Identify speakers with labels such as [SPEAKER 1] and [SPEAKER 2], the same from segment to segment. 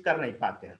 [SPEAKER 1] चीज कर नहीं पाते हैं।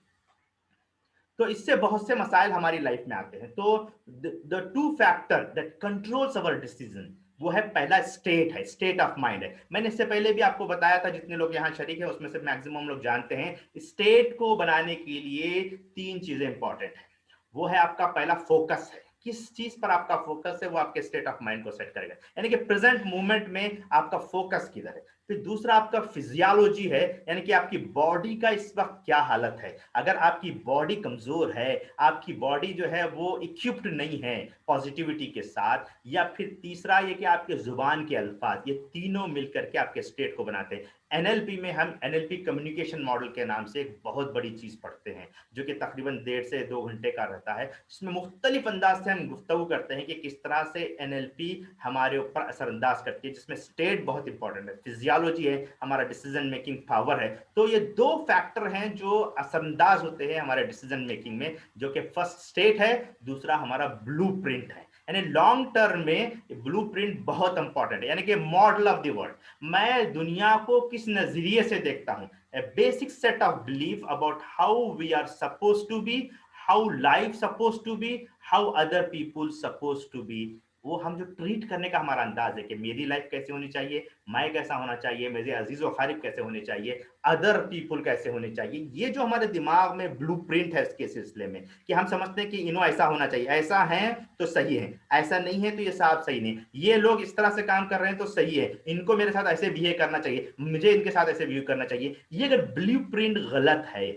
[SPEAKER 1] तो इससे बहुत से मसाइल हमारी लाइफ में आते हैं। तो the two factor that controls our decision, वो है पहला स्टेट है, स्टेट ऑफ माइंड है। मैंने इससे पहले भी आपको बताया था, जितने लोग यहाँ शरीक है उसमें से मैक्सिमम लोग जानते हैं, स्टेट को बनाने के लिए तीन चीजें इंपॉर्टेंट है। वो है आपका पहला फोकस है, किस चीज पर आपका फोकस है वो आपके स्टेट ऑफ माइंड को सेट करेगा, यानी कि प्रेजेंट मोमेंट में आपका फोकस किधर है। फिर दूसरा आपका फिजियोलॉजी है, यानी कि आपकी बॉडी का इस वक्त क्या हालत है। अगर आपकी बॉडी कमजोर है, आपकी बॉडी जो है वो इक्विप्ड नहीं है पॉजिटिविटी के साथ, या फिर तीसरा ये कि आपके जुबान के अल्फाज, ये तीनों मिलकर के आपके स्टेट को बनाते हैं। एनएलपी में हम एनएलपी कम्युनिकेशन मॉडल के नाम से एक बहुत बड़ी चीज पढ़ते हैं, जो कि तकरीबन 1.5 से 2 घंटे का रहता है, जिसमें मुख्तलिफ अंदाज से हम गुफ्तगू करते हैं कि किस तरह से एनएलपी हमारे ऊपर असरअंदाज करती है, जिसमें स्टेट बहुत इंपॉर्टेंट है, फिजियोलॉजी है, हमारा डिसीजन मेकिंग पावर है। तो ये दो फैक्टर हैं जो असरअंदाज होते हैं हमारे डिसीजन मेकिंग में, जो कि फर्स्ट स्टेट है, दूसरा हमारा ब्लूप्रिंट है। यानी लॉन्ग टर्म में ब्लूप्रिंट बहुत इंपॉर्टेंट है, यानी कि मॉडल ऑफ द वर्ल्ड, मैं दुनिया को किस नजरिए से देखता हूं, a basic set of belief about how we are supposed to be, how life supposed to be, how other people supposed to be। वो हम जो ट्रीट करने का हमारा अंदाज है कि मेरी लाइफ कैसे होनी चाहिए, मैं कैसा होना चाहिए, मेरे अजीज और खारिफ कैसे होने चाहिए, अदर पीपल कैसे होने चाहिए, ये जो हमारे दिमाग में ब्लूप्रिंट है इसके सिलसिले में, कि हम समझते हैं कि इन्हों ऐसा होना चाहिए, ऐसा है तो सही है, ऐसा नहीं है तो ये साफ सही नहीं, ये लोग इस तरह से काम कर रहे हैं तो सही है, इनको मेरे साथ ऐसे बिहेव करना चाहिए, मुझे इनके साथ ऐसे बिहेव करना चाहिए। ये अगर ब्लूप्रिंट गलत है,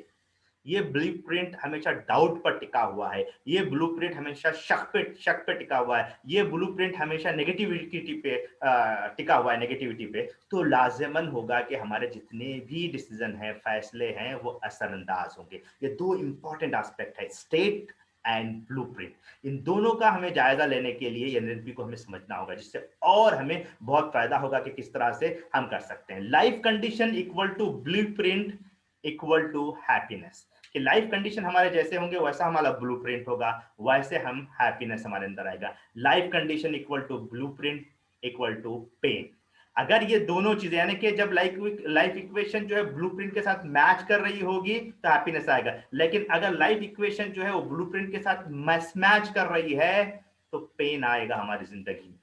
[SPEAKER 1] ये ब्लूप्रिंट हमेशा डाउट पर टिका हुआ है, ये ब्लूप्रिंट हमेशा शक पे टिका हुआ है, ये ब्लूप्रिंट हमेशा नेगेटिविटी पे टिका हुआ है, नेगेटिविटी पे, तो लाजिमन होगा कि हमारे जितने भी डिसीजन हैं, फैसले हैं, वो असरअंदाज होंगे। ये दो इंपॉर्टेंट एस्पेक्ट है, स्टेट एंड ब्लूप्रिंट। इन दोनों का हमें जायजा लेने के लिए एनएलपी को हमें समझना होगा, जिससे और हमें बहुत फायदा होगा कि किस तरह से हम कर सकते हैं। Life condition equal to blueprint equal to happiness, कि लाइफ कंडीशन हमारे जैसे होंगे वैसा हमारा ब्लूप्रिंट होगा, वैसे हम हैप्पीनेस हमारे अंदर आएगा। Life condition equal to blueprint equal to pain. अगर ये दोनों चीजें, यानी कि जब लाइफ इक्वेशन जो है ब्लूप्रिंट के साथ मैच कर रही होगी तो हैप्पीनेस आएगा, लेकिन अगर लाइफ इक्वेशन जो है वो ब्लूप्रिंट के साथ मिसमैच कर रही है तो पेन आएगा हमारी जिंदगी में।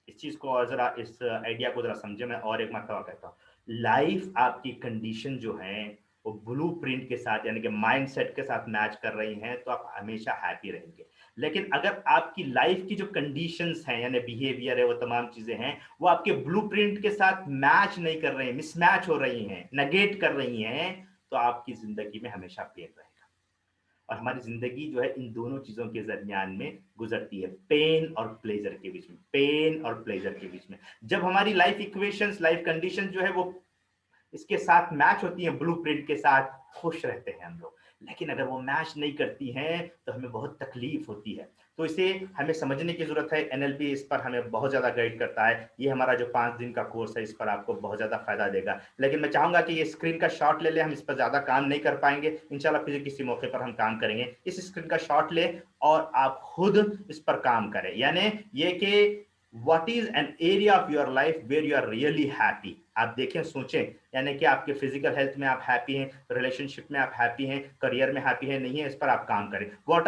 [SPEAKER 1] इस चीज को और जरा, इस आइडिया को जरा समझे। मैं और एक मरतबा कहता हूँ, लाइफ आपकी कंडीशन जो है वो ब्लूप्रिंट के साथ, यानी कि माइंडसेट के साथ मैच कर रही हैं तो आप हमेशा हैप्पी रहेंगे। लेकिन अगर आपकी लाइफ की जो कंडीशंस हैं, यानी बिहेवियर है, वो तमाम चीजें हैं, वो आपके ब्लूप्रिंट के साथ मैच नहीं कर रही हैं, मिसमैच हो रही हैं, नेगेट कर रही हैं, तो आपकी जिंदगी में हमेशा पेन रहेगा। और हमारी जिंदगी जो है इन दोनों चीजों के दरमियान में गुजरती है, पेन और प्लेजर के बीच में, पेन और प्लेजर के बीच में। जब हमारी लाइफ इक्वेशंस, लाइफ कंडीशन जो है वो इसके साथ मैच होती हैं, ब्लूप्रिंट के साथ, खुश रहते हैं हम लोग। लेकिन अगर वो मैच नहीं करती हैं तो हमें बहुत तकलीफ होती है। तो इसे हमें समझने की जरूरत है। एनएलपी इस पर हमें बहुत ज्यादा गाइड करता है। ये हमारा जो 5 दिन का कोर्स है, इस पर आपको बहुत ज्यादा फायदा देगा। लेकिन मैं चाहूंगा कि ये स्क्रीन का शॉट ले ले, हम इस पर ज्यादा काम नहीं कर पाएंगे, इंशाल्लाह फिर किसी मौके पर हम काम करेंगे। इस स्क्रीन का शॉट ले और आप खुद इस पर काम करें, यानी ये कि what is an area of your life where you are really happy. आप देखें, सोचें, यानी कि आपके फिजिकल हेल्थ में आप हैप्पी हैं, रिलेशनशिप में आप हैप्पी हैं, करियर में हैप्पी हैं, नहीं है, इस पर आप काम करें। What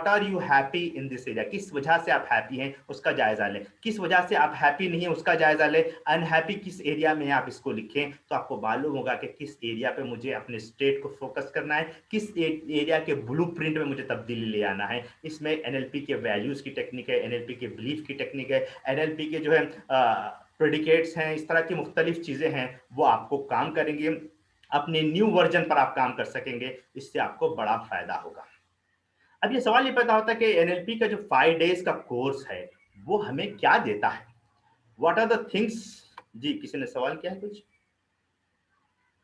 [SPEAKER 1] are you happy in this area, किस वजह से आप हैप्पी हैं उसका जायजा लें, किस वजह से आप हैप्पी नहीं है उसका जायजा लें, अनहैप्पी किस एरिया में आप इसको लिखें, तो आपको मालूम होगा कि किस एरिया पे मुझे अपने स्टेट को फोकस करना है, किस एरिया के ब्लूप्रिंट में मुझे तब्दीली ले आना है। इसमें एनएलपी के वैल्यूज की टेक्निक है, एनएलपी के बिलीफ की टेक्निक है, एनएलपी के जो है प्रेडिकेट्स हैं, इस तरह की मुख्तलिफ चीजें हैं, वो आपको काम करेंगे, अपने न्यू वर्जन पर आप काम कर सकेंगे, इससे आपको बड़ा फायदा होगा। अब ये सवाल ये पैदा होता है कि एनएलपी का जो 5 डेज का कोर्स है वो हमें क्या देता है, व्हाट आर द थिंग्स। जी, किसी ने सवाल किया है कुछ?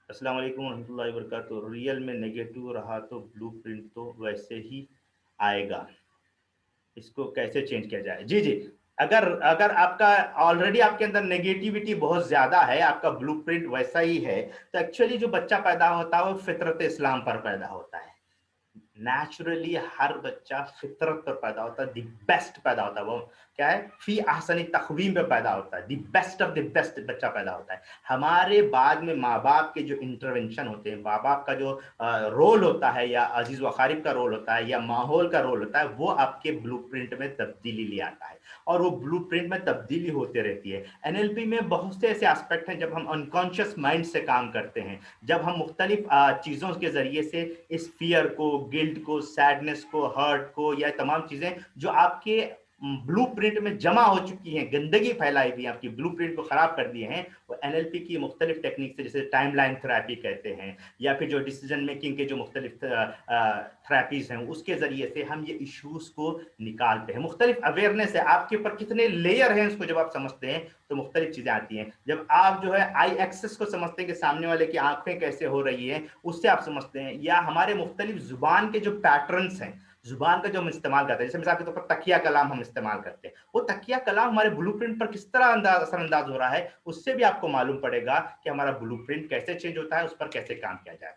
[SPEAKER 1] अस्सलाम वालेकुम रहमतुल्लाहि व बरकातुहू। रियल में नेगेटिव रहा तो ब्लूप्रिंट तो वैसे ही आएगा, इसको कैसे चेंज किया जाए? जी जी, अगर अगर आपका ऑलरेडी आपके अंदर नेगेटिविटी बहुत ज्यादा है, आपका ब्लूप्रिंट वैसा ही है, तो एक्चुअली जो बच्चा पैदा होता है वो फितरत इस्लाम पर पैदा होता है। नेचुरली हर बच्चा फितरत पर पैदा होता है, दी बेस्ट पैदा होता है वो, क्या है, फी अहसनी तक़वीम पे पैदा होता है, the best of the best बच्चा पैदा होता है। हमारे बाद में माँ बाप के जो इंटरवेंशन होते हैं, माँ बाप का जो रोल होता है, या अजीज व अकारिब का रोल होता है, या माहौल का रोल होता है, वो आपके ब्लूप्रिंट में तब्दीली ले आता है, और वो ब्लूप्रिंट में तब्दीली होती रहती है। एनएलपी में बहुत से ऐसे एस्पेक्ट हैं जब हम अनकॉन्शियस माइंड से काम करते हैं, जब हम मुख्तलिफ चीज़ों के ज़रिए से इस फियर को, गिल्ट को, सैडनेस को, हर्ट को, या तमाम चीज़ें जो आपके ब्लूप्रिंट में जमा हो चुकी हैं, गंदगी फैलाई हुई है, आपकी ब्लूप्रिंट को खराब कर दिए हैं, वो एनएलपी की मुख्तलिफ टेक्निक से, जैसे टाइम लाइन थेरेपी कहते हैं, या फिर जो डिसीजन मेकिंग के जो मुख्तलिफ थेरेपीज हैं, उसके जरिए से हम ये इश्यूज को निकालते हैं। मुख्तलिफ अवेयरनेस है, आपके ऊपर कितने लेयर हैं, उसको जब आप समझते हैं तो मुख्तलिफ चीजें आती हैं। जब आप जो है आई एक्सेस को समझते हैं कि सामने वाले की आंखें कैसे हो रही है, उससे आप समझते हैं, या हमारे मुख्तलिफ जुबान के जो पैटर्न्स हैं, जुबान का जो हम इस्तेमाल करते हैं, जैसे मिसाल के तौर पर तकिया कलाम हम इस्तेमाल करते हैं, वो तकिया कलाम हमारे ब्लूप्रिंट पर किस तरह असरअंदाज हो रहा है, उससे भी आपको मालूम पड़ेगा कि हमारा ब्लूप्रिंट कैसे चेंज होता है, उस पर कैसे काम किया जाए।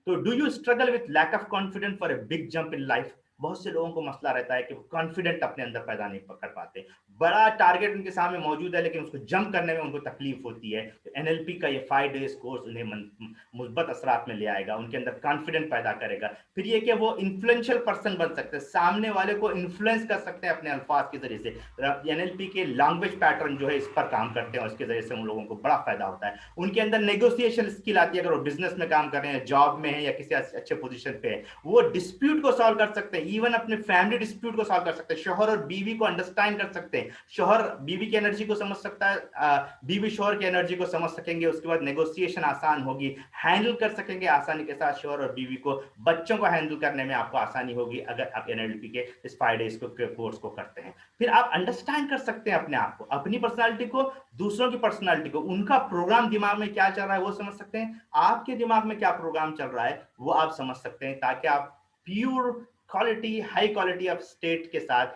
[SPEAKER 1] तो do you struggle with lack of confidence for a big jump in life? बहुत से लोगों को मसला रहता है कि वो कॉन्फिडेंट अपने अंदर पैदा नहीं कर पाते, बड़ा टारगेट उनके सामने मौजूद है लेकिन उसको जंप करने में उनको तकलीफ होती है। तो एनएलपी का ये 5 डेज कोर्स उन्हें मुस्बत असरात में ले आएगा, उनके अंदर कॉन्फिडेंट पैदा करेगा। फिर ये कि वो इन्फ्लुएंशियल पर्सन बन सकते हैं, सामने वाले को इन्फ्लुएंस कर सकते हैं अपने अल्फाज के जरिए से। एनएलपी के लैंग्वेज पैटर्न जो है इस पर काम करते हैं, उसके जरिए से उन लोगों को बड़ा फायदा होता है। उनके अंदर नेगोशिएशन स्किल आती है, अगर वो बिजनेस में काम कर रहे हैं, जॉब में है, या किसी अच्छे पोजीशन पे है, वो डिस्प्यूट को सॉल्व कर सकते हैं, इवन अपने फैमिली डिस्प्यूट को सॉल्व कर सकते हैं, शोहर और बीवी को अंडरस्टैंड कर सकते हैं, शोहर बीवी की एनर्जी को समझ सकता है, बीवी शोहर की एनर्जी को समझ सकेंगे, उसके बाद नेगोशिएशन आसान होगी, हैंडल कर सकेंगे आसानी के साथ शोहर और बीवी को, बच्चों को हैंडल करने में आपको आसानी होगी अगर आप एनएलपी के इस 5 डेज कोर्स को करते हैं। फिर आप अंडरस्टैंड कर सकते हैं अपने आप को, अपनी पर्सनालिटी को, दूसरों की पर्सनालिटी को, उनका प्रोग्राम दिमाग में क्या चल रहा है वो समझ सकते हैं, आपके दिमाग में क्या प्रोग्राम चल रहा है वो आप समझ सकते हैं, ताकि आप pure quality, high quality of state के साथ,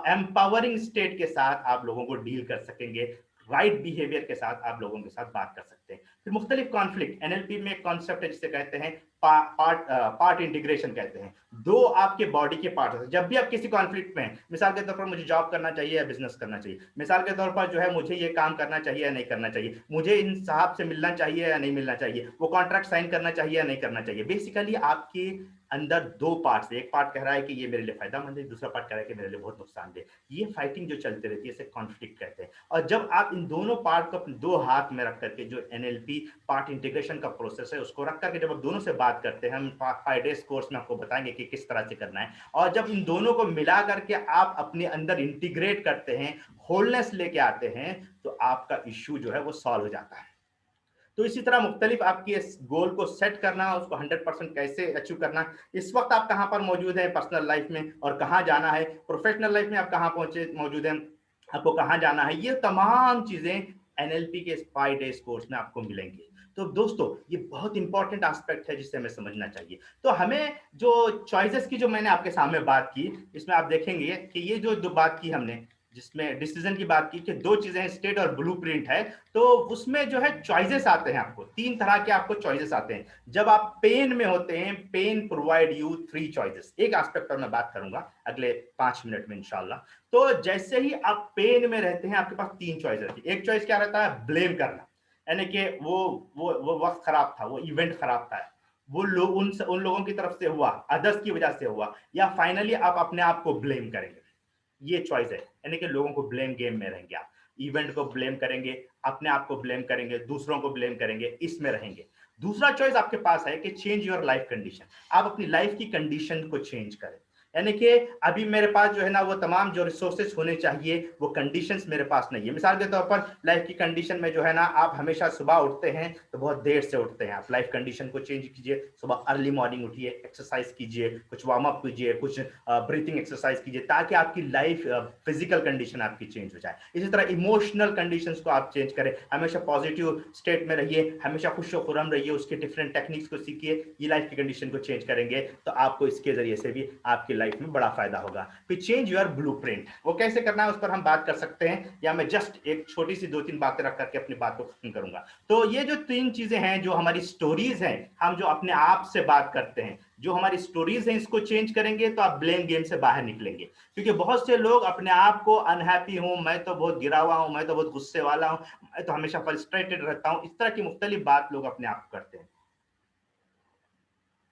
[SPEAKER 1] एम्पावरिंग स्टेट के साथ आप लोगों को डील कर सकेंगे, राइट बिहेवियर के साथ आप लोगों के साथ बात कर सकते हैं। फिर मुख्तलिफ कॉन्फ्लिक्ट, एनएलपी में एक कॉन्सेप्ट है जिसे कहते हैं पार्ट इंटीग्रेशन कहते हैं। दो आपके बॉडी के पार्ट, जब भी आप किसी कॉन्फ्लिक्ट में, मिसाल के तौर पर मुझे जॉब करना चाहिए या बिजनेस करना चाहिए, मिसाल के तौर पर जो है मुझे ये काम करना चाहिए या नहीं करना चाहिए, मुझे इन साहब से मिलना चाहिए या नहीं मिलना चाहिए, वो कॉन्ट्रैक्ट साइन करना चाहिए या नहीं करना चाहिए। बेसिकली आपके अंदर दो पार्ट्स, एक पार्ट कह रहा है कि ये मेरे लिए फायदेमंद है, दूसरा पार्ट कह रहा है कि मेरे लिए बहुत नुकसानदेह। ये फाइटिंग जो चलती रहती है इसे कॉन्फ्लिक्ट कहते हैं। और जब आप इन दोनों पार्ट को अपने दो हाथ में रख करके, जो एनएलपी पार्ट इंटीग्रेशन का प्रोसेस है उसको रख करके जब आप दोनों से बात करते हैं, हम 5 डेज कोर्स में आपको बताएंगे कि किस तरह से करना है, और जब इन दोनों को मिला करके आप अपने अंदर इंटीग्रेट करते हैं, होलनेस लेके आते हैं, तो आपका इश्यू जो है वो सॉल्व हो जाता है। तो इसी तरह मुख्तलिफ आपकी इस गोल को सेट करना, उसको 100% कैसे अचीव करना, इस वक्त आप कहाँ पर मौजूद हैं पर्सनल लाइफ में, और कहाँ जाना है प्रोफेशनल लाइफ में, आप कहाँ पहुंचे मौजूद हैं, आपको कहाँ जाना है, ये तमाम चीजें एनएलपी के 5 डेज कोर्स में आपको मिलेंगी। तो दोस्तों ये बहुत इंपॉर्टेंट एस्पेक्ट है जिसे हमें समझना चाहिए। तो हमें जो चॉइसेस की जो मैंने आपके सामने बात की, इसमें आप देखेंगे कि ये जो दो बात की हमने, जिसमें डिसीजन की बात की कि दो चीजें हैं, स्टेट और ब्लूप्रिंट है, तो उसमें जो है चॉइसेस आते हैं, आपको 3 तरह के आपको चॉइसेस आते हैं। जब आप पेन में होते हैं, पेन प्रोवाइड यू 3 चॉइसेस। एक एस्पेक्ट पर मैं बात करूंगा अगले 5 मिनट में इंशाल्लाह। तो जैसे ही आप पेन में रहते हैं, आपके पास 3 चॉइस रहती है। एक चॉइस क्या रहता है, ब्लेम करना, यानी कि वो वक्त खराब था, वो इवेंट खराब था, वो लोग उन लोगों की तरफ से हुआ, अदर्स की वजह से हुआ, या फाइनली आप अपने आप को ब्लेम करेंगे। ये चॉइस है, यानी कि लोगों को ब्लेम गेम में रहेंगे आप, इवेंट को ब्लेम करेंगे, अपने आप को ब्लेम करेंगे, दूसरों को ब्लेम करेंगे, इसमें रहेंगे। दूसरा चॉइस आपके पास है कि चेंज योर लाइफ कंडीशन, आप अपनी लाइफ की कंडीशन को चेंज करें, यानी कि अभी मेरे पास जो है ना वो तमाम जो रिसोर्सेज होने चाहिए वो कंडीशंस मेरे पास नहीं है। मिसाल के तौर पर लाइफ की कंडीशन में जो है ना, आप हमेशा सुबह उठते हैं तो बहुत देर से उठते हैं, आप लाइफ कंडीशन को चेंज कीजिए, सुबह अर्ली मॉर्निंग उठिए, एक्सरसाइज कीजिए, कुछ वार्म अप कीजिए, कुछ ब्रीथिंग एक्सरसाइज कीजिए, ताकि आपकी लाइफ फिजिकल कंडीशन आपकी चेंज हो जाए। इसी तरह इमोशनल कंडीशंस को आप चेंज करें, हमेशा पॉजिटिव स्टेट में रहिए, हमेशा खुश व खुर्रम रहिए, उसके डिफरेंट टेक्निक्स को सीखिए, ये लाइफ की कंडीशन को चेंज करेंगे तो आपको इसके जरिए से भी आपकी लाइफ लाइफ में बड़ा फायदा होगा। फिर चेंज योर ब्लूप्रिंट, वो कैसे करना है उस पर हम बात कर सकते हैं, या मैं जस्ट एक छोटी सी 2-3 बातें रख करके अपनी बात को खत्म करूंगा। तो ये जो 3 चीजें हैं, जो हमारी स्टोरीज हैं, हम जो अपने आप से बात करते हैं, जो हमारी स्टोरीज हैं, इसको चेंज करेंगे तो आप ब्लेम गेम से बाहर निकलेंगे। क्योंकि बहुत से लोग अपने आप को अनहैप्पी हूं, मैं तो बहुत गिरा हुआ हूं, मैं तो बहुत गुस्से वाला हूं, मैं तो हमेशा फ्रस्ट्रेटेड रहता हूं, इस तरह की मुख्तलिफ बात लोग अपने आप को करते हैं।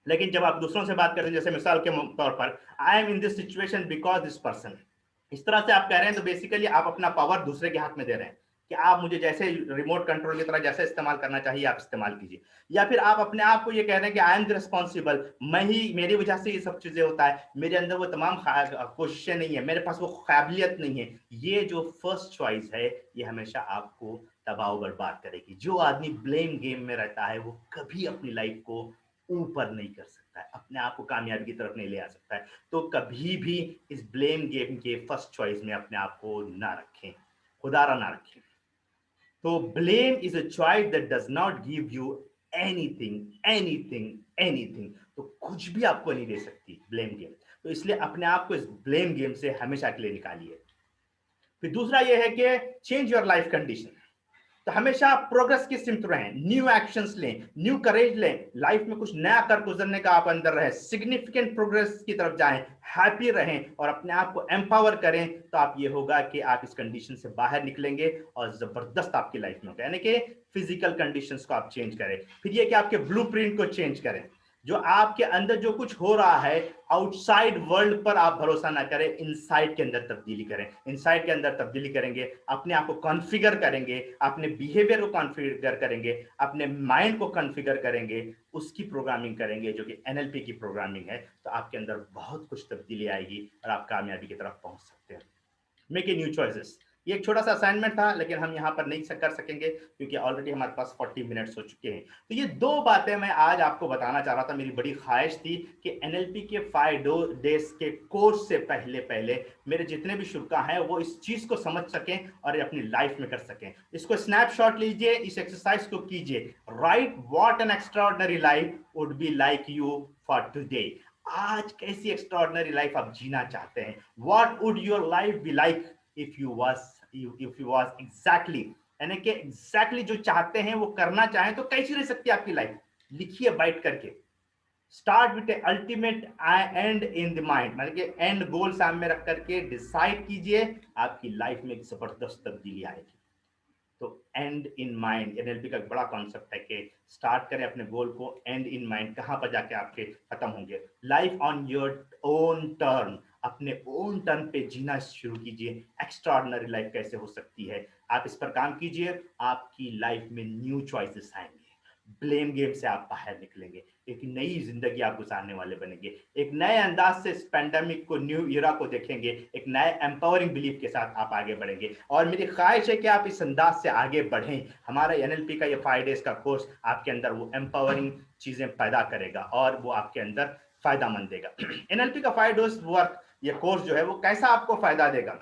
[SPEAKER 1] लेकिन जब आप दूसरों से बात करते हैं, जैसे मिसाल के तौर पर, I am in this situation because this person, इस तरह से आप कह रहे हैं, तो बेसिकली आप अपना पावर दूसरे के हाथ में दे रहे हैं कि आप मुझे जैसे रिमोट कंट्रोल की तरह जैसे इस्तेमाल करना चाहिए आप इस्तेमाल कीजिए। या फिर आप अपने आप को ये कह रहे हैं कि आई एम द रिस्पॉन्सिबल, मैं ही, मेरी वजह से ये सब चीजें होता है, मेरे अंदर वो तमाम कोशिशें नहीं है, मेरे पास वो काबिलियत नहीं है। ये जो फर्स्ट चॉइस है, ये हमेशा आपको तबाह बर्बाद करेगी। जो आदमी ब्लेम गेम में रहता है, वो कभी अपनी लाइफ को ऊपर नहीं कर सकता है, अपने आप को कामयाबी की तरफ नहीं ले आ सकता है। तो कभी भी इस ब्लेम गेम के फर्स्ट चॉइस में अपने आप को ना रखें, खुदारा ना रखें। तो blame is a choice that does not give you anything, तो कुछ भी आपको नहीं दे सकती ब्लेम गेम। तो इसलिए अपने आप को इस ब्लेम गेम से हमेशा के लिए निकालिए। फिर दूसरा यह है कि चेंज योर लाइफ कंडीशन। तो हमेशा प्रोग्रेस की सिमत रहें, न्यू एक्शंस लें, न्यू करेज लें, लाइफ में कुछ नया कर गुजरने का आप अंदर रहे, सिग्निफिकेंट प्रोग्रेस की तरफ जाएं, हैप्पी रहें और अपने आप को एम्पावर करें। तो आप ये होगा कि आप इस कंडीशन से बाहर निकलेंगे और जबरदस्त आपकी लाइफ में होगा। यानी कि फिजिकल कंडीशंस को आप चेंज करें। फिर ये कि आपके ब्लूप्रिंट को चेंज करें। जो आपके अंदर जो कुछ हो रहा है, आउटसाइड वर्ल्ड पर आप भरोसा ना करें, इनसाइड के अंदर तब्दीली करें। इनसाइड के अंदर तब्दीली करेंगे, अपने आप को कॉन्फ़िगर करेंगे, अपने बिहेवियर को कॉन्फ़िगर करेंगे, अपने माइंड को कॉन्फ़िगर करेंगे, उसकी प्रोग्रामिंग करेंगे जो कि एनएलपी की प्रोग्रामिंग है। तो आपके अंदर बहुत कुछ तब्दीली आएगी और आप कामयाबी की तरफ पहुंच सकते हैं। मेक ए न्यू चॉइसेस, ये एक छोटा सा असाइनमेंट था, लेकिन हम यहाँ पर नहीं कर सकेंगे क्योंकि ऑलरेडी हमारे पास 40 मिनट्स हो चुके हैं। तो ये 2 बातें मैं आज आपको बताना चाह रहा था। मेरी बड़ी ख्वाहिश थी कि एनएलपी के 5 डेज के कोर्स से पहले पहले मेरे जितने भी शुरा हैं वो इस चीज को समझ सकें और अपनी लाइफ में कर सकें। इसको स्नैपशॉट लीजिए, इस एक्सरसाइज को कीजिए। Right what an extraordinary life would be like you for today. आज कैसी एक्स्ट्राऑर्डिनरी लाइफ आप जीना चाहते हैं? What would your life be like if you was exactly, यानी कि exactly जो चाहते हैं वो करना चाहें तो कैसी रह सकती है आपकी लाइफ? लिखिए बैठ करके। Start with ultimate and in the mind, मतलब कि एंड गोल सामने रख करके डिसाइड कीजिए, आपकी लाइफ में एक जबरदस्त तब्दीली आएगी। तो एंड इन माइंड, एनएलपी का एक बड़ा कॉन्सेप्ट है कि स्टार्ट करें अपने गोल को, एंड इन माइंड, कहां पर जाके आपके खत्म होंगे। Life on your own turn, अपने ओन टर्न पे जीना शुरू कीजिए। एक्स्ट्राऑर्डिनरी लाइफ कैसे हो सकती है, आप इस पर काम कीजिए, आपकी लाइफ में न्यू चॉइसेस आएंगे, ब्लेम गेम से आप बाहर निकलेंगे, एक नई जिंदगी आप गुजारने वाले बनेंगे, एक नए अंदाज से इस पैंडेमिक को, न्यू ईरा को देखेंगे, एक नए एम्पावरिंग बिलीफ के साथ आप आगे बढ़ेंगे। और मेरी ख्वाहिश है कि आप इस अंदाज से आगे बढ़ें। हमारा एनएलपी का ये 5 डेज का कोर्स आपके अंदर वो एम्पावरिंग चीजें पैदा करेगा और वो आपके अंदर फायदा मंद देगा। एनएलपी का 5 डेज वर्क, ये कोर्स जो है वो कैसा आपको फायदा देगा?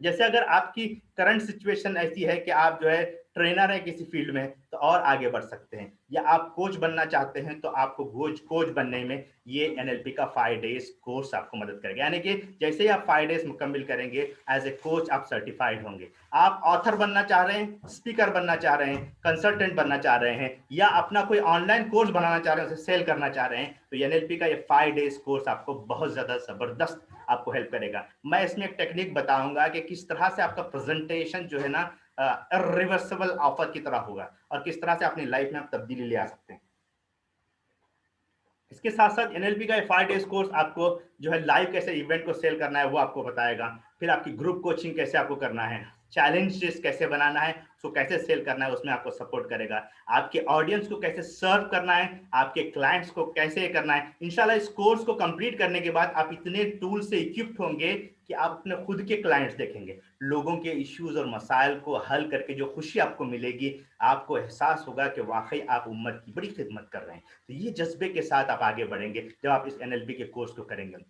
[SPEAKER 1] जैसे अगर आपकी करंट सिचुएशन ऐसी है कि आप जो है ट्रेनर है किसी फील्ड में, तो और आगे बढ़ सकते हैं, या आप कोच बनना चाहते हैं तो आपको कोच बनने में ये एनएलपी का 5 डेज कोर्स आपको मदद करेगा। यानी कि जैसे ही आप 5 डेज मुकम्मिल करेंगे, एज ए कोच आप सर्टिफाइड होंगे। आप ऑथर बनना चाह रहे हैं, स्पीकर बनना चाह रहे हैं, कंसल्टेंट बनना चाह रहे हैं, या अपना कोई ऑनलाइन कोर्स बनाना चाह रहे हैं, उसे सेल करना चाह रहे हैं, तो एनएलपी का ये 5 डेज कोर्स आपको बहुत ज्यादा जबरदस्त आपको हेल्प करेगा। मैं इसमें एक टेक्निक बताऊंगा कि किस तरह से आपका प्रेजेंटेशन जो है ना रिवर्सिबल ऑफर की तरह होगा और किस तरह से अपनी लाइफ में आप तब्दीली ले आ सकते हैं। इसके साथ साथ एनएलपी का 5 डेज कोर्स आपको जो है लाइव कैसे इवेंट को सेल करना है वो आपको बताएगा। फिर आपकी ग्रुप कोचिंग कैसे आपको करना है, चैलेंजेस कैसे बनाना है, उसको कैसे सेल करना है, उसमें आपको सपोर्ट करेगा। आपके ऑडियंस को कैसे सर्व करना है, आपके क्लाइंट्स को कैसे करना है। इंशाल्लाह इस कोर्स को कंप्लीट करने के बाद आप इतने टूल से इक्विप्ड होंगे कि आप अपने खुद के क्लाइंट्स देखेंगे, लोगों के इश्यूज और मसाइल को हल करके जो खुशी आपको मिलेगी, आपको एहसास होगा कि वाकई आप उम्मत की बड़ी खिदमत कर रहे हैं। तो ये जज्बे के साथ आप आगे बढ़ेंगे जब आप इस एनएलपी के कोर्स को करेंगे।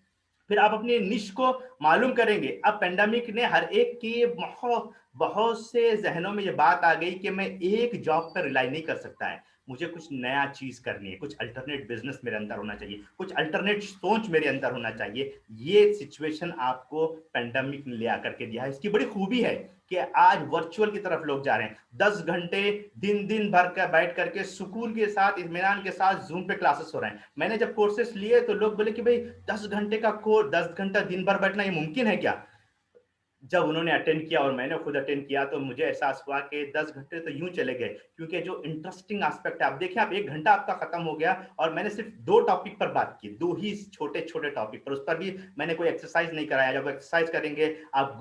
[SPEAKER 1] फिर आप अपनी निश को मालूम करेंगे। अब पेंडेमिक ने हर एक के बहुत से जहनों में ये बात आ गई कि मैं एक जॉब पर रिलाई नहीं कर सकता है, मुझे कुछ नया चीज़ करनी है, कुछ अल्टरनेट बिजनेस मेरे अंदर होना चाहिए, कुछ अल्टरनेट सोच मेरे अंदर होना चाहिए। ये सिचुएशन आपको पेंडेमिक ने ले आकर के दिया है। इसकी बड़ी खूबी है कि आज वर्चुअल की तरफ लोग जा रहे हैं। 10 घंटे दिन दिन भर कर बैठ करके सुकून के साथ, इत्मीनान के साथ जूम पे क्लासेस हो रहे हैं। मैंने जब कोर्सेस लिए तो लोग बोले कि भाई 10 घंटे का कोर्स, 10 घंटा दिन भर बैठना ये मुमकिन है क्या? जब उन्होंने अटेंड किया और मैंने खुद अटेंड किया तो मुझे एहसास हुआ कि 10 घंटे तो यूं चले गए, क्योंकि जो इंटरेस्टिंग एस्पेक्ट है, आप देखिए आप 1 घंटा आपका खत्म हो गया और मैंने सिर्फ 2 टॉपिक पर बात की, 2 ही छोटे-छोटे टॉपिक पर, उस पर भी मैंने कोई एक्सरसाइज नहीं कराया। जब एक्सरसाइज करेंगे आप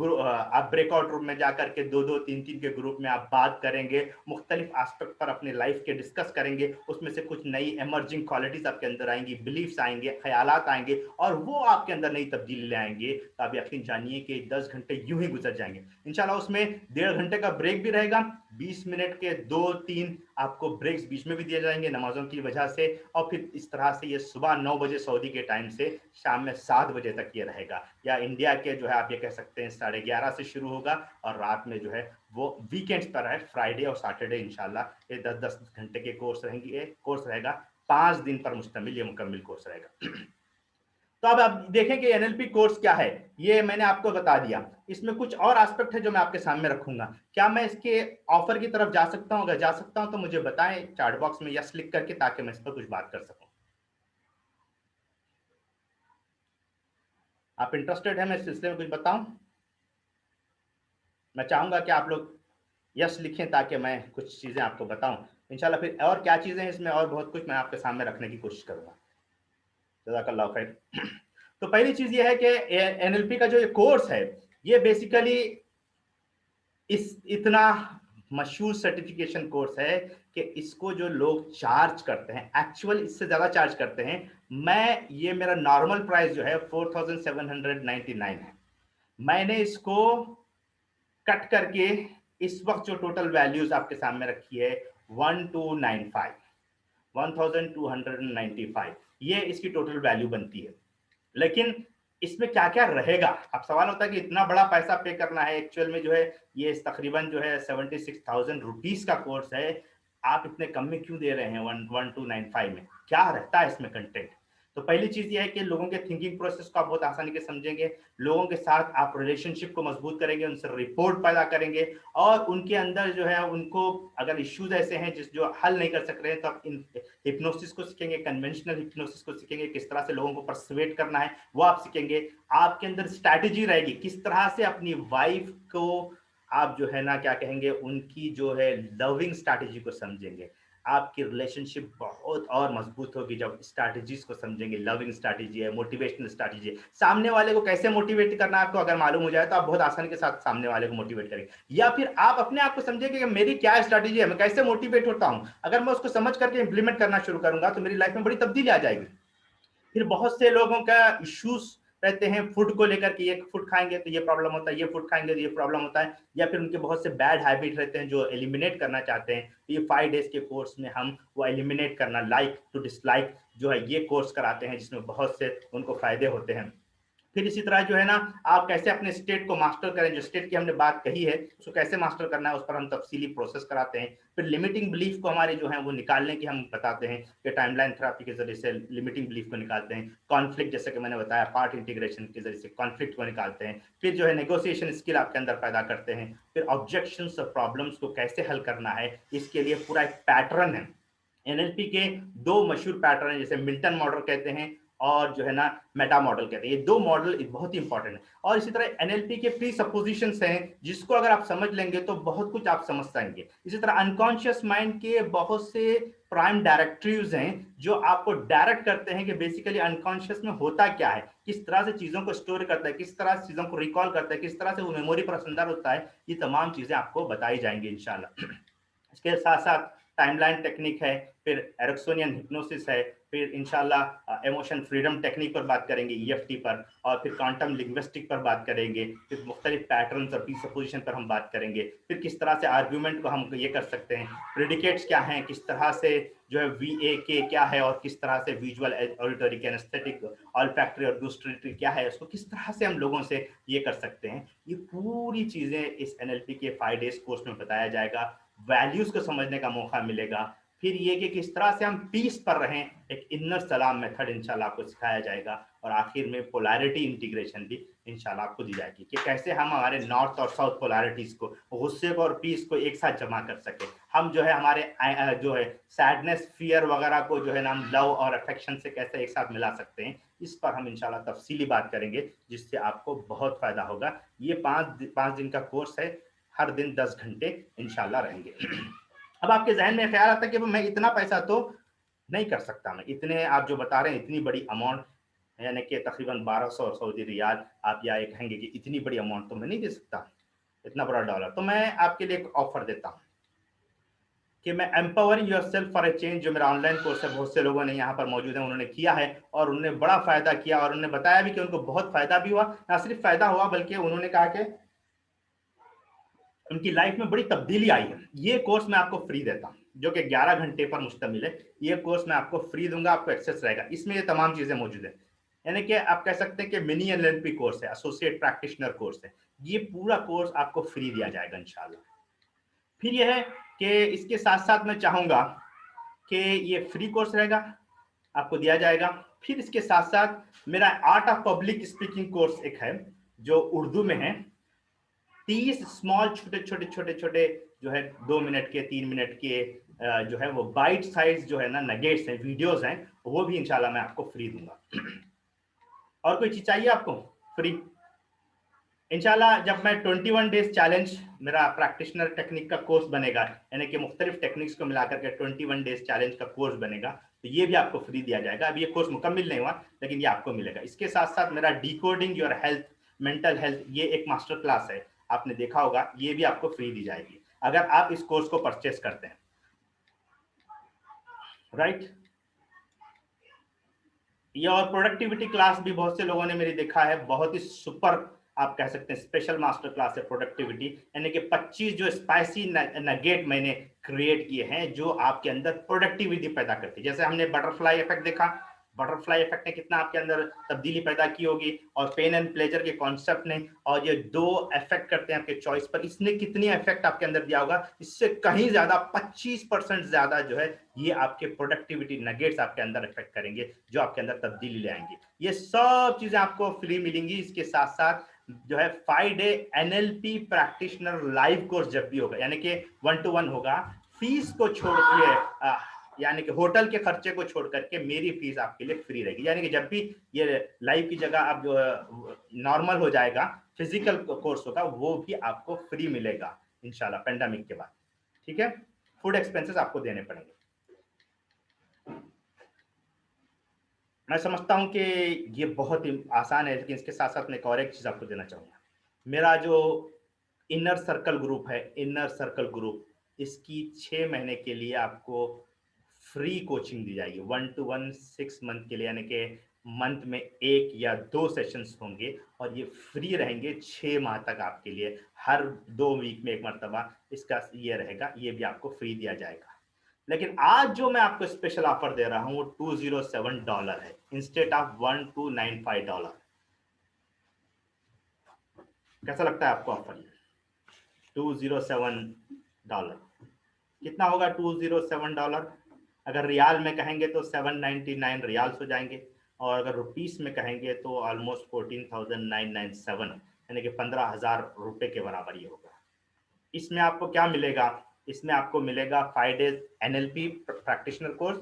[SPEAKER 1] ब्रेकआउट रूम में जाकर के 2-2 3-3 के ग्रुप में आप बात करेंगे, मुख्तलिफ एस्पेक्ट पर अपने लाइफ के डिस्कस करेंगे, उसमें से कुछ नई इमर्जिंग क्वालिटीज आपके अंदर आएंगी, बिलीफ्स आएंगे, ख्यालात आएंगे और वो आपके अंदर नई तब्दीली ले आएंगे। तो आप यकीन जानिए कि 10 घंटे यूं ही गुजर जाएंगे। इंशाल्लाह उसमें 1.5 घंटे का ब्रेक भी रहेगा, 20 मिनट के 2-3 आपको ब्रेक्स बीच में भी दिए जाएंगे नमाजों की वजह से, और फिर इस तरह से ये सुबह 9 बजे सऊदी के टाइम से शाम में 7 बजे तक ये रहेगा, या इंडिया के जो है आप ये कह सकते हैं 11:30 से शुरू होगा और रात में जो है वो वीकेंड्स पर है, फ्राइडे और सैटरडे इंशाल्लाह ये 10-10 घंटे के कोर्स रहेंगे। कोर्स रहेगा 5 दिन पर मुश्तमिल, ये मुकम्मल कोर्स रहेगा। तो अब आप देखें कि एनएलपी कोर्स क्या है, ये मैंने आपको बता दिया। इसमें कुछ और एस्पेक्ट है जो मैं आपके सामने रखूंगा। क्या मैं इसके ऑफर की तरफ जा सकता हूं? अगर जा सकता हूं तो मुझे बताएं चैट बॉक्स में यस लिख करके, ताकि मैं इस पर कुछ बात कर सकूं। आप इंटरेस्टेड हैं मैं इस सिलसिले में कुछ बताऊं? मैं चाहूंगा कि आप लोग यस लिखें ताकि मैं कुछ चीजें आपको बताऊं। इंशाल्लाह फिर और क्या चीजें हैं इसमें, और बहुत कुछ मैं आपके सामने रखने की कोशिश करूंगा। जज़ाकल्लाह खैर। तो पहली चीज ये है कि एनएलपी का जो ये कोर्स है, ये बेसिकली इस इतना मशहूर सर्टिफिकेशन कोर्स है कि इसको जो लोग चार्ज करते हैं, एक्चुअल इससे ज्यादा चार्ज करते हैं। ये मेरा नॉर्मल प्राइस जो है 4799 है। मैंने इसको कट करके इस वक्त जो टोटल वैल्यूज आपके सामने रखी है 1295, 1295 ये इसकी टोटल वैल्यू बनती है। लेकिन इसमें क्या क्या रहेगा? अब सवाल होता है कि इतना बड़ा पैसा पे करना है, एक्चुअल में जो है ये तकरीबन जो है 76,000 रुपीज का कोर्स है, आप इतने कम में क्यों दे रहे हैं? 1295 में क्या रहता है इसमें कंटेंट? तो पहली चीज ये है कि लोगों के थिंकिंग प्रोसेस को आप बहुत आसानी से समझेंगे, लोगों के साथ आप रिलेशनशिप को मजबूत करेंगे, उनसे रिपोर्ट पैदा करेंगे, और उनके अंदर जो है उनको अगर इश्यूज ऐसे हैं जिस जो हल नहीं कर सक रहे हैं तो आप इन हिप्नोसिस को सीखेंगे, कन्वेंशनल हिप्नोसिस को सीखेंगे, किस तरह से लोगों को परसुएट करना है वो आप सीखेंगे। आपके अंदर स्ट्रैटेजी रहेगी, किस तरह से अपनी वाइफ को आप जो है ना क्या कहेंगे, उनकी जो है लविंग स्ट्रैटेजी को समझेंगे। आपकी रिलेशनशिप बहुत और मजबूत होगी जब स्ट्रैटेजीज को समझेंगे। लविंग स्ट्रैटेजी है, मोटिवेशनल स्ट्रैटेजी है, सामने वाले को कैसे मोटिवेट करना है आपको अगर मालूम हो जाए तो आप बहुत आसानी के साथ सामने वाले को मोटिवेट करेंगे। या फिर आप अपने आप को समझेंगे कि मेरी क्या स्ट्रैटेजी है, मैं कैसे मोटिवेट होता हूं। अगर मैं उसको समझ करके इंप्लीमेंट करना शुरू करूंगा तो मेरी लाइफ में बड़ी तब्दीली आ जाएगी। फिर बहुत से लोगों का इश्यूज रहते हैं फूड को लेकर के, ये फूड खाएंगे तो ये प्रॉब्लम होता है, ये फूड खाएंगे तो ये प्रॉब्लम होता है, या फिर उनके बहुत से बैड हैबिट रहते हैं जो एलिमिनेट करना चाहते हैं। तो ये 5 डेज के कोर्स में हम वो एलिमिनेट करना, लाइक टू डिसलाइक जो है ये कोर्स कराते हैं, जिसमें बहुत से उनको फायदे होते हैं। फिर इसी तरह जो है ना आप कैसे अपने स्टेट को मास्टर करें, जो स्टेट की हमने बात कही है उसको कैसे मास्टर करना है उस पर हम तफसीली प्रोसेस कराते हैं। फिर लिमिटिंग बिलीफ को हमारे जो है वो निकालने की हम बताते हैं कि टाइमलाइन थेरेपी के जरिए से लिमिटिंग बिलीफ को निकालते हैं। कॉन्फ्लिक्ट जैसे कि मैंने बताया पार्ट इंटीग्रेशन के जरिए से कॉन्फ्लिक्ट को निकालते हैं। फिर जो है नेगोशिएशन स्किल आपके अंदर पैदा करते हैं। फिर ऑब्जेक्शंस और प्रॉब्लम्स को कैसे हल करना है इसके लिए पूरा एक पैटर्न है। एनएलपी के 2 मशहूर पैटर्न है, जैसे मिल्टन मॉडल कहते हैं और जो है ना मेटा मॉडल कहते हैं। ये 2 मॉडल बहुत ही इंपॉर्टेंट है। और इसी तरह एनएलपी के प्री सपोजिशंस हैं, जिसको अगर आप समझ लेंगे तो बहुत कुछ आप समझ सकेंगे। इसी तरह अनकॉन्शियस माइंड के बहुत से प्राइम डायरेक्टिव्स हैं जो आपको डायरेक्ट करते हैं कि बेसिकली अनकॉन्शियस में होता क्या है, किस तरह से चीजों को स्टोर करता है, किस तरह से चीजों को रिकॉल करता है, किस तरह से वो मेमोरी पर असरदार होता है। ये तमाम चीजें आपको बताई जाएंगी इंशाल्लाह। इसके साथ साथ टाइमलाइन टेक्निक है, फिर एरिक्सोनियन हिप्नोसिस है, फिर इंशाल्लाह इमोशन फ्रीडम टेक्निक पर बात करेंगे ईएफटी पर, और फिर क्वांटम लिंग्विस्टिक पर बात करेंगे, फिर मुख्तलिफ पैटर्न्स और प्रीसपोजिशन पर हम बात करेंगे, फिर किस तरह से आर्ग्यूमेंट को हम ये कर सकते हैं, प्रेडिकेट्स क्या हैं, किस तरह से जो है VAK क्या है, और किस तरह से विजुअल ऑडिटरी किनेस्थेटिक ऑल्फैक्टरी और गुस्टरी क्या है, उसको किस तरह से हम लोगों से ये कर सकते हैं। ये पूरी चीजें इस एनएलपी के 5 डेज कोर्स में बताया जाएगा। वैल्यूज को समझने का मौका मिलेगा, फिर ये कि किस तरह से हम पीस पर रहें, एक इनर सलाम मेथड इंशाल्लाह आपको सिखाया जाएगा, और आखिर में पोलैरिटी इंटीग्रेशन भी इंशाल्लाह आपको दी जाएगी कि कैसे हम हमारे नॉर्थ और साउथ पोलैरिटीज को, गुस्से को और पीस को एक साथ जमा कर सके। हम जो है हमारे जो है सैडनेस, फियर वगैरह को जो है ना हम लव और अफेक्शन से कैसे एक साथ मिला सकते हैं, इस पर हम इंशाल्लाह तफसीली बात करेंगे, जिससे आपको बहुत फायदा होगा। ये पाँच दिन का कोर्स है, हर दिन 10 घंटे इंशाल्लाह रहेंगे। अब आपके जहन में ख्याल आता है कि मैं इतना पैसा तो नहीं कर सकता, मैं इतने आप जो बता रहे हैं इतनी बड़ी अमाउंट, यानी कि तकरीबन 1200 सऊदी रियाल, आप या ये कहेंगे कि इतनी बड़ी अमाउंट तो मैं नहीं दे सकता, इतना बड़ा डॉलर। तो मैं आपके लिए एक ऑफर देता हूँ कि मैं empowering yourself for a change, जो मेरा ऑनलाइन कोर्स है, बहुत से लोगों ने यहाँ पर मौजूद हैं, उन्होंने किया है और उन्होंने बड़ा फायदा किया, और उन्होंने बताया भी कि उनको बहुत फायदा भी हुआ। ना सिर्फ फायदा हुआ बल्कि उन्होंने कहा कि उनकी लाइफ में बड़ी तब्दीली आई है। ये कोर्स मैं आपको फ्री देता हूँ, जो कि 11 घंटे पर मुश्तमिल है। ये कोर्स मैं आपको फ्री दूंगा, आपको एक्सेस रहेगा, इसमें ये तमाम चीजें मौजूद है। यानी कि आप कह सकते हैं कि मिनी एलएलपी कोर्स है, एसोसिएट प्रैक्टिशनर कोर्स है। ये पूरा कोर्स आपको फ्री दिया जाएगा इंशाल्लाह। फिर यह है कि इसके साथ साथ मैं चाहूंगा कि ये फ्री कोर्स रहेगा, आपको दिया जाएगा। फिर इसके साथ साथ मेरा art of public speaking course एक है, जो उर्दू में है। 30 स्मॉल छोटे छोटे छोटे छोटे जो है 2 मिनट के 3 मिनट के जो है वो बाइट साइज जो है ना नगेट्स हैं, वीडियोस हैं, वो भी इंशाल्लाह मैं आपको फ्री दूंगा। और कोई चीज चाहिए आपको फ्री? इंशाल्लाह जब मैं 21 डेज चैलेंज, मेरा प्रैक्टिशनर टेक्निक का कोर्स बनेगा, यानी कि मुख्तलिफ टेक्निक्स को मिलाकर के 21 डेज चैलेंज का कोर्स बनेगा, तो ये भी आपको फ्री दिया जाएगा। अब ये कोर्स मुकम्मिल नहीं हुआ, लेकिन ये आपको मिलेगा। इसके साथ साथ मेरा decoding your health, mental health, ये एक मास्टर क्लास है, आपने देखा होगा, ये भी आपको फ्री दी जाएगी अगर आप इस कोर्स को परचेस करते हैं, राइट। ये और प्रोडक्टिविटी क्लास भी बहुत से लोगों ने मेरी देखा है, बहुत ही सुपर, आप कह सकते हैं स्पेशल मास्टर क्लास है प्रोडक्टिविटी, यानी कि 25 जो स्पाइसी नगेट मैंने क्रिएट किए हैं जो आपके अंदर प्रोडक्टिविटी पैदा करती है। जैसे हमने बटरफ्लाई इफेक्ट देखा, बटरफ्लाई इफेक्ट ने कितना आपके अंदर तब्दीली पैदा की होगी, और पेन एंड प्लेजर के कॉन्सेप्ट ने, और ये 2 इफेक्ट करते हैं आपके चॉइस पर, इसने कितनी इफेक्ट आपके अंदर दिया होगा, इससे कहीं ज्यादा 25% ज्यादा जो है ये आपके प्रोडक्टिविटी नगेट्स आपके अंदर इफेक्ट करेंगे, जो आपके अंदर तब्दीली ले आएंगे। ये सब चीजें आपको फ्री मिलेंगी। इसके साथ साथ जो है 5 day NLP practitioner live course जब भी होगा, यानी कि 1 to 1 होगा, फीस को छोड़ के यानी कि होटल के खर्चे को छोड़ करके मेरी फीस आपके लिए फ्री रहेगी। यानी कि जब भी ये लाइव की जगह आप जो नॉर्मल हो जाएगा, फिजिकल कोर्स होगा, वो भी आपको फ्री मिलेगा इंशाल्लाह पेंडेमिक के बाद, ठीक है। फूड एक्सपेंसेस आपको देने पड़ेंगे। मैं समझता हूं कि ये बहुत ही आसान है, लेकिन इसके साथ साथ मैं एक और एक चीज आपको देना चाहूंगा। मेरा जो इनर सर्कल ग्रुप है, इनर सर्कल ग्रुप, इसकी 6 महीने के लिए आपको फ्री कोचिंग दी जाएगी, 1 to 1 6 मंथ के लिए, यानी कि मंथ में 1 या 2 सेशंस होंगे, और ये फ्री रहेंगे 6 माह तक आपके लिए, हर 2 वीक में एक मरतबा इसका ये रहेगा, ये भी आपको फ्री दिया जाएगा। लेकिन आज जो मैं आपको स्पेशल ऑफर दे रहा हूं वो $207 है इंस्टेड ऑफ $1295। कैसा लगता है आपको ऑफर? $207 कितना होगा? $207 अगर रियाल में कहेंगे तो 799 रियाल्स हो जाएंगे, और अगर रुपीस में कहेंगे तो ऑलमोस्ट 14,997, यानी कि 15,000 रुपए के बराबर ये होगा। इसमें आपको क्या मिलेगा? इसमें आपको मिलेगा 5 डेज एनएलपी प्रैक्टिशनर कोर्स,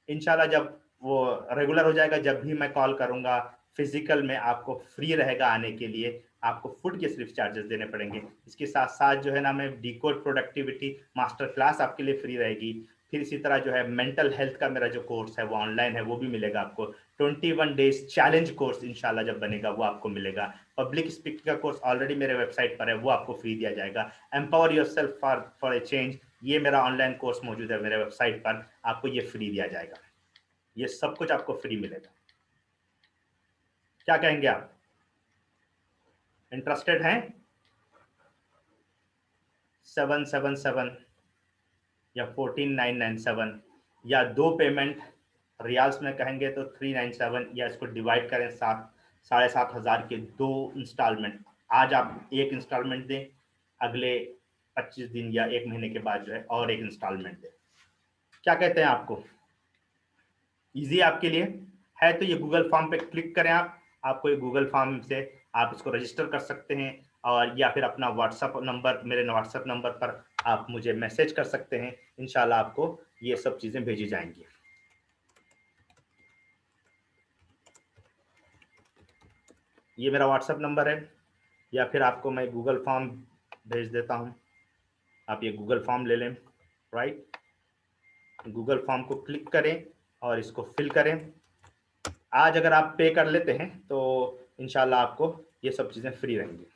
[SPEAKER 1] इंशाल्लाह जब वो रेगुलर हो जाएगा, जब भी मैं कॉल करूंगा, फिजिकल में आपको फ्री रहेगा आने के लिए, आपको फूड के सिर्फ चार्जेस देने पड़ेंगे। इसके साथ साथ जो है ना, मैं डिकोड प्रोडक्टिविटी मास्टर क्लास आपके लिए फ्री रहेगी। फिर इसी तरह जो है मेंटल हेल्थ का मेरा जो कोर्स है वो ऑनलाइन है, वो भी मिलेगा आपको। 21 डेज चैलेंज कोर्स इंशाल्लाह जब बनेगा वो आपको मिलेगा। पब्लिक स्पीकिंग का कोर्स ऑलरेडी मेरे वेबसाइट पर है, वो आपको फ्री दिया जाएगा। Empower yourself for a change, ये मेरा ऑनलाइन कोर्स मौजूद है मेरे वेबसाइट पर, आपको ये फ्री दिया जाएगा। ये सब कुछ आपको फ्री मिलेगा। क्या कहेंगे आप? इंटरेस्टेड हैं? 777 या 14997, या 2 पेमेंट रियाल्स में कहेंगे तो 397, या इसको डिवाइड करें 7,500 के 2 इंस्टॉलमेंट। आज आप एक इंस्टॉलमेंट दें, अगले 25 दिन या 1 महीने के बाद जो है और एक इंस्टॉलमेंट दें। क्या कहते हैं आपको, इजी आपके लिए है? तो ये गूगल फॉर्म पे क्लिक करें आप, आपको ये गूगल फॉर्म से आप इसको रजिस्टर कर सकते हैं, और या फिर अपना व्हाट्सएप नंबर, मेरे व्हाट्सएप नंबर पर आप मुझे मैसेज कर सकते हैं, इंशाल्लाह आपको ये सब चीजें भेजी जाएंगी। ये मेरा व्हाट्सएप नंबर है, या फिर आपको मैं गूगल फॉर्म भेज देता हूं, आप ये गूगल फॉर्म ले लें, राइट। गूगल फॉर्म को क्लिक करें और इसको फिल करें। आज अगर आप पे कर लेते हैं तो इंशाल्लाह आपको ये सब चीजें फ्री रहेंगी।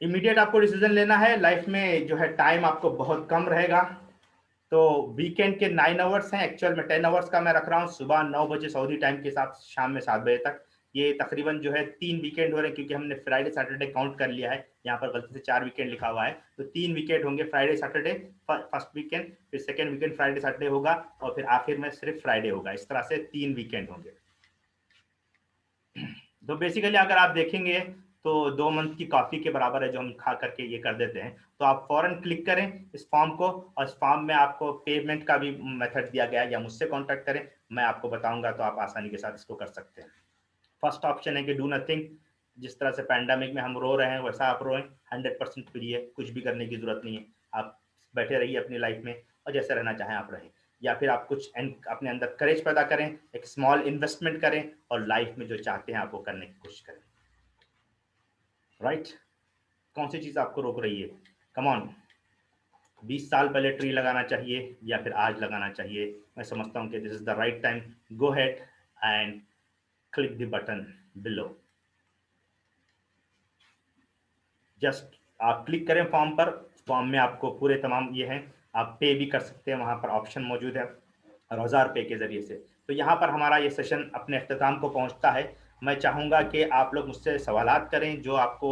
[SPEAKER 1] इमीडिएट आपको डिसीजन लेना है, लाइफ में जो है टाइम आपको बहुत कम रहेगा। तो वीकेंड के 9 आवर्स हैं, एक्चुअल में 10 आवर्स का मैं रख रहा हूँ, सुबह 9 बजे सऊदी टाइम के साथ शाम में 7 बजे तक। ये तकरीबन जो है 3 वीकेंड हो रहे हैं, क्योंकि हमने फ्राइडे सैटरडे काउंट कर लिया है, यहाँ पर गलती से 4 वीकेंड लिखा हुआ है, तो 3 वीकेंड होंगे, फ्राइडे सैटरडे फर्स्ट वीकेंड, फिर सेकेंड वीकेंड फ्राइडे सैटरडे होगा, और फिर आखिर में सिर्फ फ्राइडे होगा। इस तरह से 3 वीकेंड होंगे। तो बेसिकली अगर आप देखेंगे तो 2 मंथ की कॉफी के बराबर है जो हम खा करके ये कर देते हैं। तो आप फौरन क्लिक करें इस फॉर्म को, और इस फॉर्म में आपको पेमेंट का भी मेथड दिया गया है, या मुझसे कांटेक्ट करें, मैं आपको बताऊंगा, तो आप आसानी के साथ इसको कर सकते हैं। फर्स्ट ऑप्शन है कि डू नथिंग, जिस तरह से पैंडेमिक में हम रो रहे हैं वैसा आप रोएं, 100% फ्री है, कुछ भी करने की जरूरत नहीं है, आप बैठे रहिए अपनी लाइफ में और जैसे रहना चाहें आप रहें। या फिर आप कुछ अपने अंदर करेज पैदा करें, एक स्मॉल इन्वेस्टमेंट करें, और लाइफ में जो चाहते हैं आप वो करने की कोशिश करें, राइट। कौन सी चीज आपको रोक रही है? Come on. 20 साल पहले ट्री लगाना चाहिए या फिर आज लगाना चाहिए? मैं समझता हूं कि this is the right time. Go head and click the button below. Just आप क्लिक करें फॉर्म पर, फॉर्म में आपको पूरे तमाम ये हैं, आप पे भी कर सकते हैं, वहां पर ऑप्शन मौजूद है, और 1000 पे के जरिए से। तो यहाँ पर हमारा ये सेशन अपने अख्ताम को पहुंचता है। मैं चाहूंगा कि आप लोग मुझसे सवालात करें, जो आपको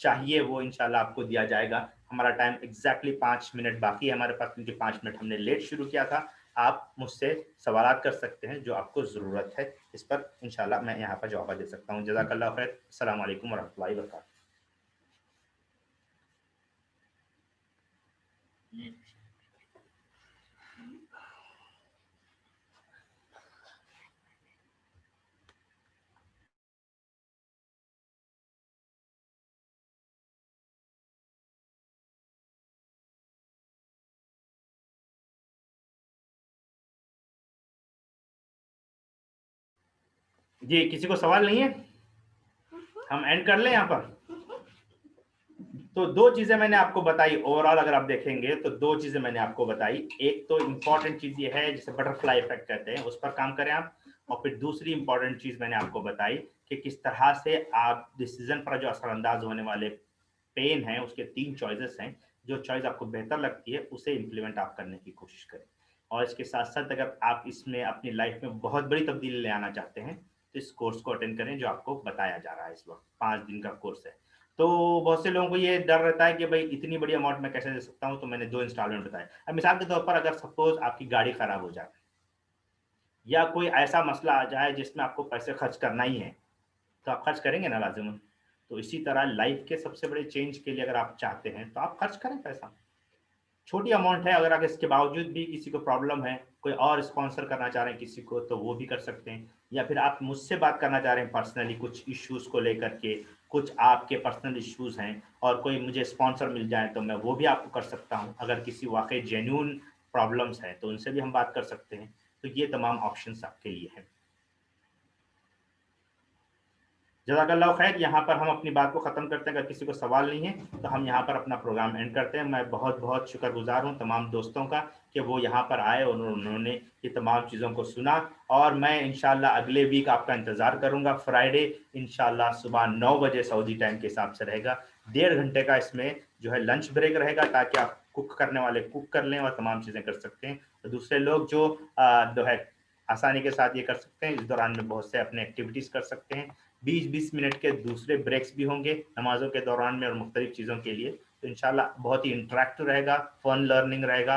[SPEAKER 1] चाहिए वो इंशाल्लाह आपको दिया जाएगा। हमारा टाइम एग्जैक्टली 5 मिनट बाकी है हमारे पास, क्योंकि 5 मिनट हमने लेट शुरू किया था। आप मुझसे सवालात कर सकते हैं जो आपको ज़रूरत है, इस पर इंशाल्लाह मैं यहाँ पर जवाब दे सकता हूँ। जज़ाकल्लाह खैर। अस्सलाम वालेकुम वरहमतुल्लाहि वबरकातुहू। जी, किसी को सवाल नहीं है? हम एंड कर लें यहाँ पर। तो 2 चीजें मैंने आपको बताई ओवरऑल, अगर आप देखेंगे तो 2 चीजें मैंने आपको बताई। एक तो इंपॉर्टेंट चीज ये है जिसे बटरफ्लाई इफेक्ट कहते हैं, उस पर काम करें आप। और फिर दूसरी इंपॉर्टेंट चीज मैंने आपको बताई कि किस तरह से आप डिसीजन पर जो असरअंदाज होने वाले पेन है उसके 3 चॉइसेस हैं, जो चॉइस आपको बेहतर लगती है उसे इंप्लीमेंट आप करने की कोशिश करें। और इसके साथ साथ अगर आप इसमें अपनी लाइफ में बहुत बड़ी तब्दीली ले आना चाहते हैं तो इस कोर्स को अटेंड करें जो आपको बताया जा रहा है। इस वक्त 5 दिन का कोर्स है। तो बहुत से लोगों को ये डर रहता है कि भाई इतनी बड़ी अमाउंट मैं कैसे दे सकता हूँ, तो मैंने 2 इंस्टॉलमेंट बताए। अब मिसाल के तौर पर अगर सपोज आपकी गाड़ी खराब हो जाए या कोई ऐसा मसला आ जाए जिसमें आपको पैसे खर्च करना ही है, तो आप खर्च करेंगे ना लाजिमन। तो इसी तरह लाइफ के सबसे बड़े चेंज के लिए अगर आप चाहते हैं तो आप खर्च करें पैसा। छोटी अमाउंट है, अगर इसके बावजूद भी किसी को प्रॉब्लम है, कोई और स्पॉन्सर करना चाह रहे हैं किसी को, तो वो भी कर सकते हैं। या फिर आप मुझसे बात करना चाह रहे हैं पर्सनली कुछ इश्यूज को लेकर के, कुछ आपके पर्सनल इश्यूज हैं और कोई मुझे स्पॉन्सर मिल जाए तो मैं वो भी आपको कर सकता हूँ। अगर किसी वाकई जेन्युइन प्रॉब्लम्स हैं तो उनसे भी हम बात कर सकते हैं। तो ये तमाम ऑप्शंस आपके लिए हैं। जज़ाकल्लाह खैर। यहाँ पर हम अपनी बात को ख़त्म करते हैं। अगर किसी को सवाल नहीं है तो हम यहाँ पर अपना प्रोग्राम एंड करते हैं। मैं बहुत बहुत शुक्रगुजार हूँ तमाम दोस्तों का कि वो यहाँ पर आए और उन्होंने ये तमाम चीज़ों को सुना। और मैं इंशाल्लाह अगले वीक आपका इंतज़ार करूँगा। फ्राइडे इंशाल्लाह सुबह 9 बजे सऊदी टाइम के हिसाब से रहेगा। 1.5 घंटे का इसमें जो है लंच ब्रेक रहेगा, ताकि आप कुक करने वाले कुक कर लें और तमाम चीज़ें कर सकते हैं। तो दूसरे लोग जो है आसानी के साथ ये कर सकते हैं। इस दौरान में बहुत से अपने एक्टिविटीज़ कर सकते हैं। 20-20 मिनट के दूसरे ब्रेक्स भी होंगे नमाजों के दौरान में और मुख्तलिफ चीज़ों के लिए। तो इंशाल्लाह बहुत ही इंटरेक्टिव रहेगा, फन लर्निंग रहेगा।